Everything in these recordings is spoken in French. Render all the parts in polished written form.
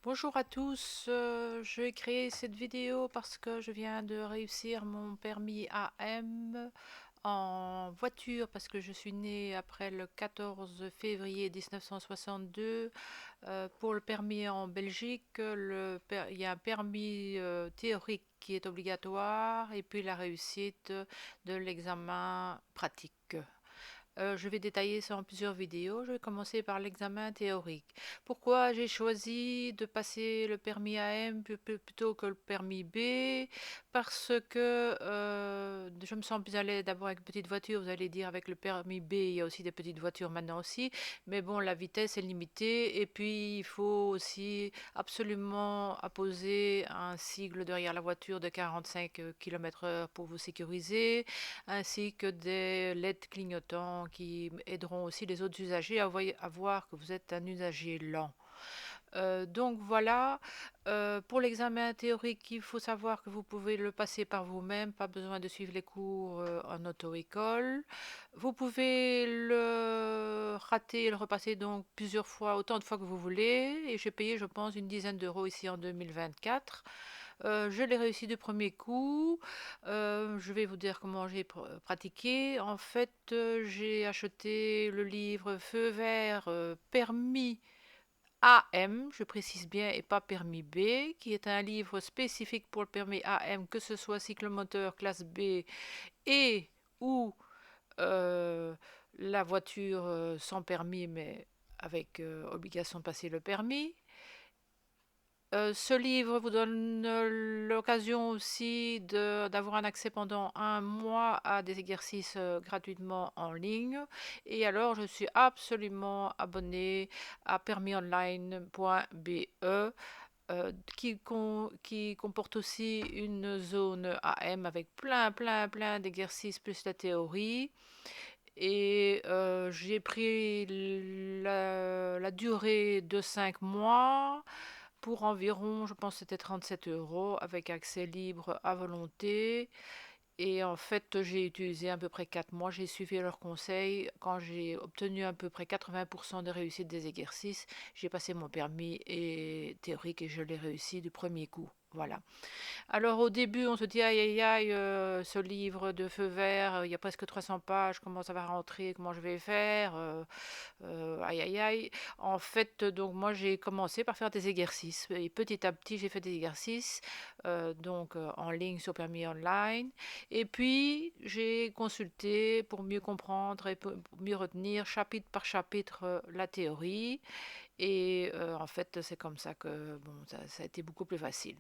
Bonjour à tous, je vais créer cette vidéo parce que je viens de réussir mon permis AM en voiture parce que je suis née après le 14 février 1962. Pour le permis en Belgique, il y a un permis théorique qui est obligatoire et puis la réussite de l'examen pratique. Je vais détailler ça en plusieurs vidéos. Je vais commencer par l'examen théorique. Pourquoi j'ai choisi de passer le permis AM plutôt que le permis B? Parce que je me sens plus à l'aise d'abord avec une petite voiture. Vous allez dire avec le permis B, il y a aussi des petites voitures maintenant aussi. Mais bon, la vitesse est limitée. Et puis, il faut aussi absolument apposer un sigle derrière la voiture de 45 km/h pour vous sécuriser, ainsi que des LED clignotants qui aideront aussi les autres usagers à voir que vous êtes un usager lent. Donc voilà, pour l'examen théorique, il faut savoir que vous pouvez le passer par vous-même, pas besoin de suivre les cours en auto-école. Vous pouvez le rater et le repasser donc plusieurs fois, autant de fois que vous voulez. Et j'ai payé, je pense, une dizaine d'euros ici en 2024. Je l'ai réussi du premier coup. Je vais vous dire comment j'ai pratiqué. En fait, j'ai acheté le livre Feu vert permis AM, je précise bien, et pas permis B, qui est un livre spécifique pour le permis AM, que ce soit cyclomoteur classe B et ou euh, la voiture sans permis, mais avec obligation de passer le permis. Ce livre vous donne l'occasion aussi d'avoir un accès pendant un mois à des exercices gratuitement en ligne. Et alors, je suis absolument abonnée à permisonline.be, qui comporte aussi une zone AM avec plein d'exercices plus la théorie. Et j'ai pris la durée de 5 mois pour environ, je pense que c'était 37 euros, avec accès libre à volonté. Et en fait, j'ai utilisé à peu près 4 mois. J'ai suivi leurs conseils. Quand j'ai obtenu à peu près 80% de réussite des exercices, j'ai passé mon permis théorique et je l'ai réussi du premier coup. Voilà. Alors au début, on se dit aïe aïe aïe, ce livre de feu vert, il y a presque 300 pages, comment ça va rentrer, comment je vais faire, aïe aïe aïe. En fait, donc moi j'ai commencé par faire des exercices et petit à petit j'ai fait des exercices en ligne sur permis online et puis j'ai consulté pour mieux comprendre et pour mieux retenir chapitre par chapitre la théorie et en fait c'est comme ça que bon ça a été beaucoup plus facile.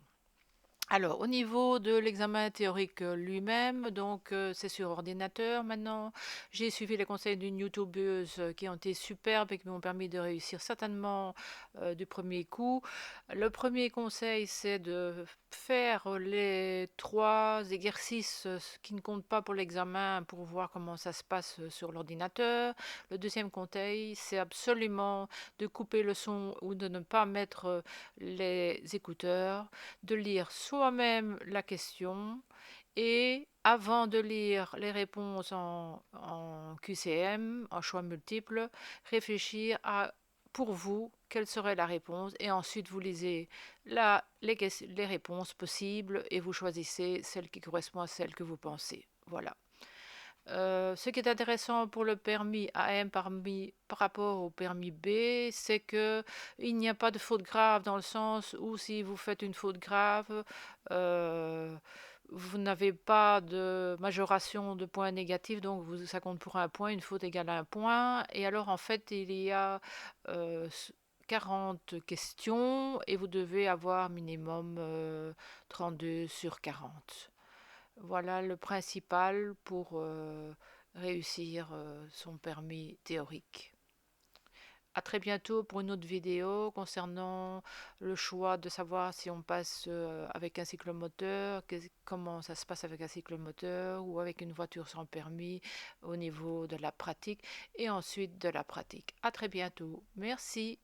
Alors, au niveau de l'examen théorique lui-même, donc c'est sur ordinateur maintenant. J'ai suivi les conseils d'une youtubeuse qui ont été superbes et qui m'ont permis de réussir certainement du premier coup. Le premier conseil, c'est de faire les 3 exercices qui ne comptent pas pour l'examen pour voir comment ça se passe sur l'ordinateur. Le deuxième conseil, c'est absolument de couper le son ou de ne pas mettre les écouteurs, de lire soi-même la question et avant de lire les réponses en QCM, en choix multiples, réfléchir à pour vous quelle serait la réponse et ensuite vous lisez les réponses possibles et vous choisissez celle qui correspond à celle que vous pensez. Voilà. Ce qui est intéressant pour le permis AM par rapport au permis B, c'est que il n'y a pas de faute grave dans le sens où si vous faites une faute grave, euh, vous n'avez pas de majoration de points négatifs, donc ça compte pour un point, une faute égale un point. Et alors en fait, il y a euh, 40 questions et vous devez avoir minimum 32 sur 40. Voilà le principal pour réussir son permis théorique. À très bientôt pour une autre vidéo concernant le choix de savoir si on passe avec un cyclomoteur, comment ça se passe avec un cyclomoteur ou avec une voiture sans permis au niveau de la pratique et ensuite de la pratique. À très bientôt. Merci.